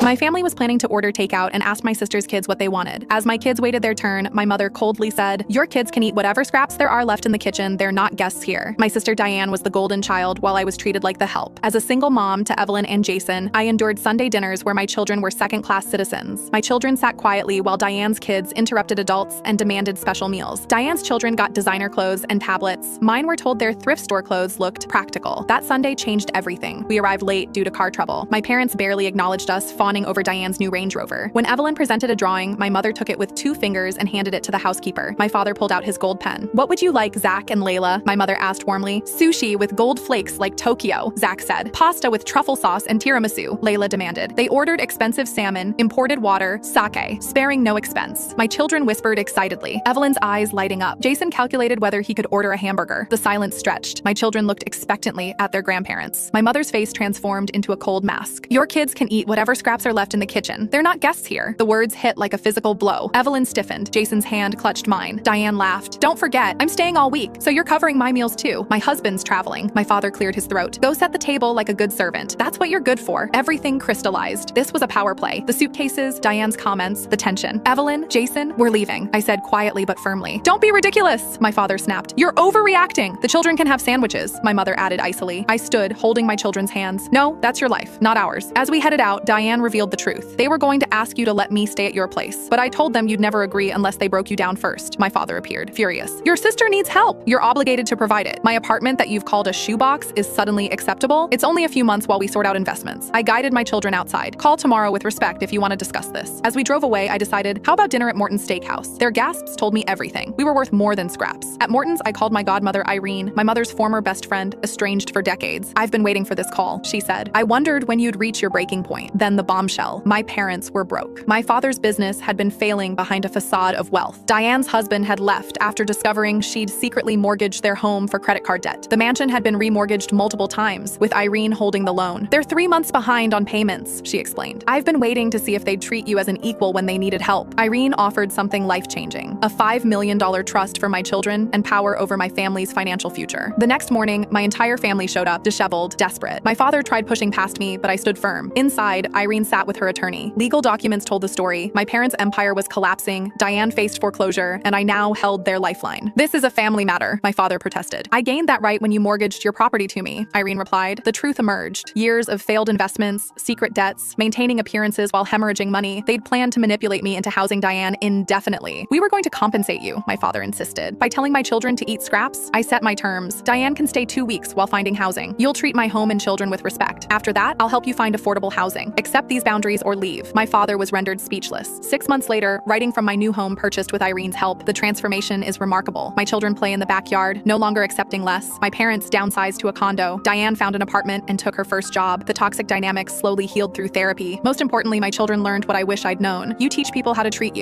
My family was planning to order takeout and asked my sister's kids what they wanted. As my kids waited their turn, my mother coldly said, "Your kids can eat whatever scraps there are left in the kitchen. They're not guests here." My sister Diane was the golden child while I was treated like the help. As a single mom to Evelyn and Jason, I endured Sunday dinners where my children were second-class citizens. My children sat quietly while Diane's kids interrupted adults and demanded special meals. Diane's children got designer clothes and tablets. Mine were told their thrift store clothes looked practical. That Sunday changed everything. We arrived late due to car trouble. My parents barely acknowledged us, fawning over Diane's new Range Rover. When Evelyn presented a drawing, my mother took it with 2 fingers and handed it to the housekeeper. My father pulled out his gold pen. "What would you like, Zach and Layla?" my mother asked warmly. "Sushi with gold flakes like Tokyo," Zach said. "Pasta with truffle sauce and tiramisu," Layla demanded. They ordered expensive salmon, imported water, sake, sparing no expense. My children whispered excitedly, Evelyn's eyes lighting up. Jason calculated whether he could order a hamburger. The silence stretched. My children looked expectantly at their grandparents. My mother's face transformed into a cold mask. "Your kids can eat whatever scraps are left in the kitchen. They're not guests here." The words hit like a physical blow. Evelyn stiffened. Jason's hand clutched mine. Diane laughed. "Don't forget, I'm staying all week, so you're covering my meals too. My husband's traveling." My father cleared his throat. "Go set the table like a good servant. That's what you're good for." Everything crystallized. This was a power play. The suitcases, Diane's comments, the tension. "Evelyn, Jason, we're leaving," I said quietly but firmly. "Don't be ridiculous," my father snapped. "You're overreacting. The children can have sandwiches," my mother added icily. I stood, holding my children's hands. "No, that's your life, not ours." As we headed out, Diane revealed the truth. "They were going to ask you to let me stay at your place, but I told them you'd never agree unless they broke you down first." My father appeared, furious. "Your sister needs help. You're obligated to provide it. My apartment that you've called a shoebox is suddenly acceptable? It's only a few months while we sort out investments." I guided my children outside. "Call tomorrow with respect if you want to discuss this." As we drove away, I decided, how about dinner at Morton's Steakhouse? Their gasps told me everything. We were worth more than scraps. At Morton's, I called my godmother Irene, my mother's former best friend, estranged for decades. "I've been waiting for this call," she said. "I wondered when you'd reach your breaking point." Then the bombshell. My parents were broke. My father's business had been failing behind a facade of wealth. Diane's husband had left after discovering she'd secretly mortgaged their home for credit card debt. The mansion had been remortgaged multiple times, with Irene holding the loan. "They're 3 months behind on payments," she explained. "I've been waiting to see if they'd treat you as an equal when they needed help." Irene offered something life-changing, a $5 million trust for my children and power over my family's financial future. The next morning, my entire family showed up, disheveled, desperate. My father tried pushing past me, but I stood firm. Inside, Irene sat with her attorney. Legal documents told the story. My parents' empire was collapsing, Diane faced foreclosure, and I now held their lifeline. "This is a family matter," my father protested. "I gained that right when you mortgaged your property to me," Irene replied. The truth emerged. Years of failed investments, secret debts, maintaining appearances while hemorrhaging money. They'd planned to manipulate me into housing Diane indefinitely. "We were going to compensate you," my father insisted. "By telling my children to eat scraps, I set my terms. Diane can stay 2 weeks while finding housing. You'll treat my home and children with respect. After that, I'll help you find affordable housing. Accept these boundaries or leave." My father was rendered speechless. 6 months later, writing from my new home purchased with Irene's help, the transformation is remarkable. My children play in the backyard, no longer accepting less. My parents downsized to a condo. Diane found an apartment and took her first job. The toxic dynamics slowly healed through therapy. Most importantly, my children learned what I wish I'd known. You teach people how to treat you.